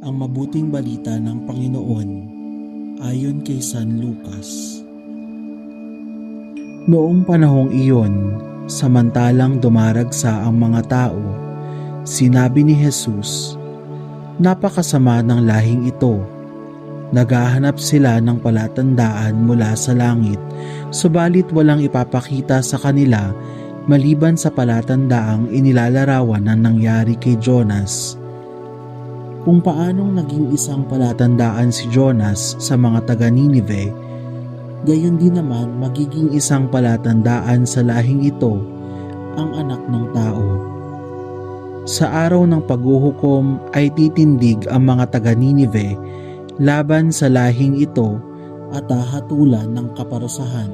Ang mabuting balita ng Panginoon ayon kay San Lucas. Noong panahong iyon, samantalang dumaragsa ang mga tao, sinabi ni Jesus, "Napakasama ng lahing ito. Naghahanap sila ng palatandaan mula sa langit, subalit walang ipapakita sa kanila maliban sa palatandaang inilalarawan na nangyari kay Jonas." Kung paanong naging isang palatandaan si Jonas sa mga taga Ninive, gayon din naman magiging isang palatandaan sa lahing ito ang Anak ng Tao. Sa araw ng paghuhukom ay titindig ang mga taga Ninive laban sa lahing ito at hahatulan ng kaparusahan,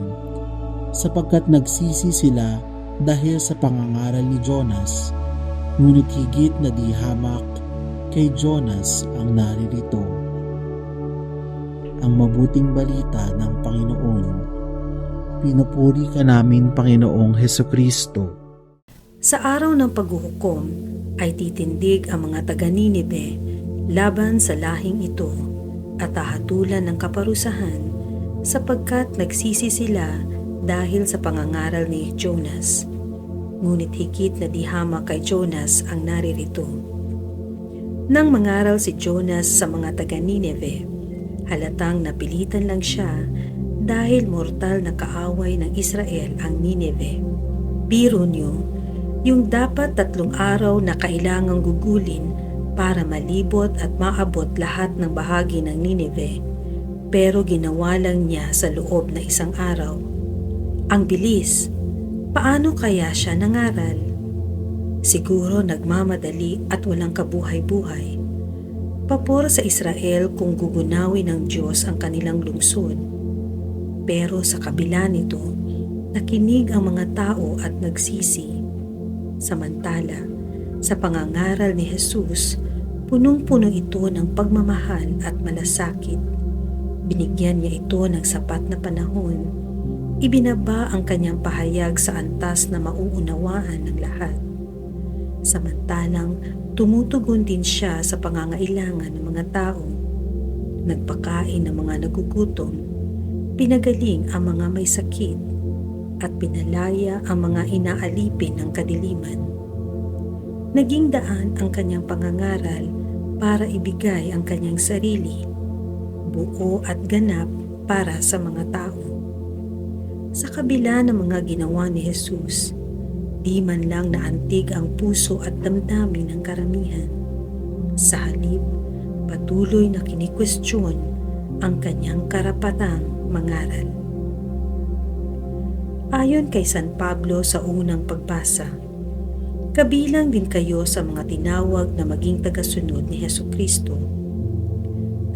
sapagkat nagsisi sila dahil sa pangangaral ni Jonas, ngunit higit na di hamak kay Jonas ang naririto. Ang mabuting balita ng Panginoon. Pinupuri ka namin, Panginoong Hesukristo. Sa araw ng paghuhukom ay titindig ang mga taga Ninive laban sa lahing ito at hahatulan ng kaparusahan, sapagkat nagsisi sila dahil sa pangangaral ni Jonas. Ngunit higit na di hamak kay Jonas ang naririto. Nang mangaral si Jonas sa mga taga Ninive, halatang napilitan lang siya dahil mortal na kaaway ng Israel ang Ninive. Biro niyo, yung dapat 3 araw na kailangang gugulin para malibot at maabot lahat ng bahagi ng Ninive, pero ginawa lang niya sa loob na 1 araw. Ang bilis! Paano kaya siya nangaral? Siguro nagmamadali at walang kabuhay-buhay. Pabor sa Israel kung gugunawin ng Diyos ang kanilang lungsod. Pero sa kabila nito, nakinig ang mga tao at nagsisi. Samantala, sa pangangaral ni Jesus, punong-puno ito ng pagmamahal at malasakit. Binigyan niya ito ng sapat na panahon. Ibinaba ang kanyang pahayag sa antas na mauunawaan ng lahat. Samantalang tumutugon din siya sa pangangailangan ng mga tao. Nagpakain ng mga nagugutom, pinagaling ang mga may sakit, at pinalaya ang mga inaalipin ng kadiliman. Naging daan ang kanyang pangangaral para ibigay ang kanyang sarili, buo at ganap para sa mga tao. Sa kabila ng mga ginawa ni Jesus, di man lang naantig ang puso at damdamin ng karamihan. Sa halip, patuloy na kinikwestiyon ang kanyang karapatang mangaral. Ayon kay San Pablo sa unang pagbasa, kabilang din kayo sa mga tinawag na maging tagasunod ni Hesukristo.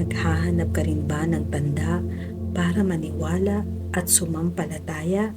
Naghahanap ka rin ba ng tanda para maniwala at sumampalataya?